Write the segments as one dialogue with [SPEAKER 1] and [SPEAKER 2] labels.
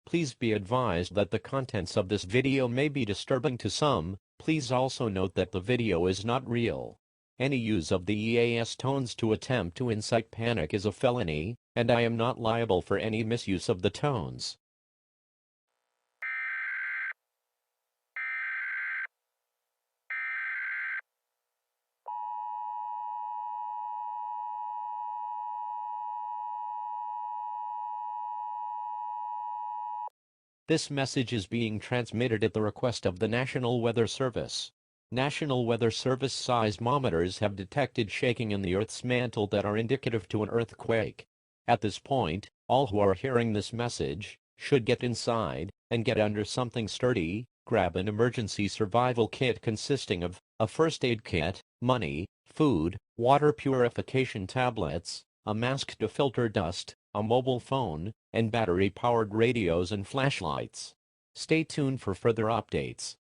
[SPEAKER 1] Please be advised that the contents of this video may be disturbing to some. Please also note that the video is not real. Any use of the EAS tones to attempt to incite panic is a felony, and I am not liable for any misuse of the tones. This message is being transmitted at the request of the National Weather Service. National Weather Service seismometers have detected shaking in the Earth's mantle that are indicative to an earthquake. At this point, all who are hearing this message should get inside and get under something sturdy. Grab an emergency survival kit consisting of a first aid kit, money, food, water purification tablets, a mask to filter dust, a mobile phone, and battery-powered radios and flashlights. Stay tuned for further updates.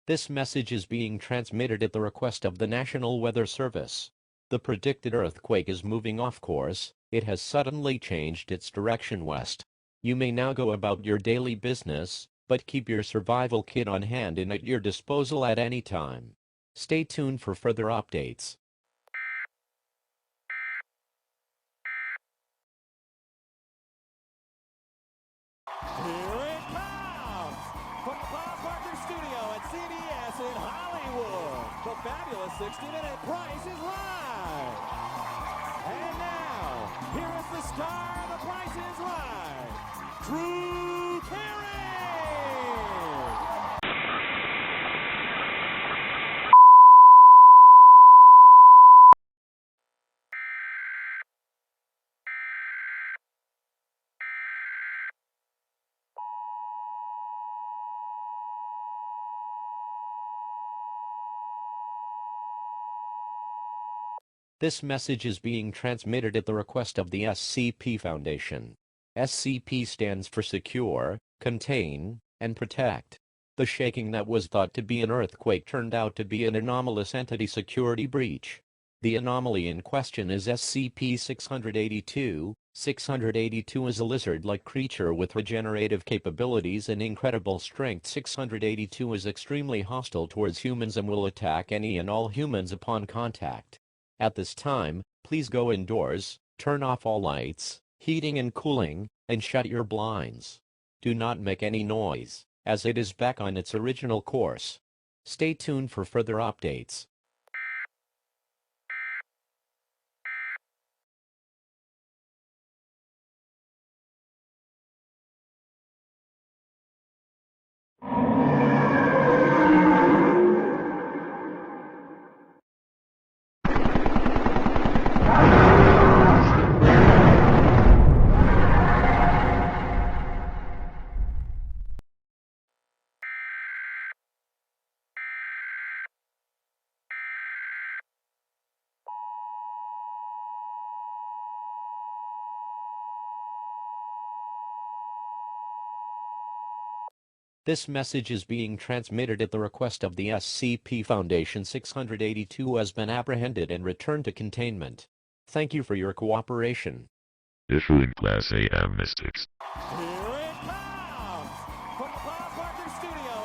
[SPEAKER 1] This message is being transmitted at the request of the National Weather Service. The predicted earthquake is moving off course. It has suddenly changed its direction west. You may now go about your daily business, but keep your survival kit on hand and at your disposal at any time. Stay tuned for further updates.
[SPEAKER 2] Here it comes! From the Bob Barker Studio at CBS in Hollywood, the fabulous 60-minute Price is Right! And now, here is the star of the Price is Right, Drew Carey!
[SPEAKER 1] This message is being transmitted at the request of the SCP Foundation. SCP stands for Secure, Contain, and Protect. The shaking that was thought to be an earthquake turned out to be an anomalous entity security breach. The anomaly in question is SCP-682. 682 is a lizard-like creature with regenerative capabilities and incredible strength. 682 is extremely hostile towards humans and will attack any and all humans upon contact. At this time, please go indoors, turn off all lights, heating and cooling, and shut your blinds. Do not make any noise, as it is back on its original course. Stay tuned for further updates. This message is being transmitted at the request of the SCP Foundation. 682 has been apprehended and returned to containment. Thank you for your cooperation.
[SPEAKER 3] Issuing Class A amnestics.
[SPEAKER 2] Here it comes! From the Bob Barker Studio at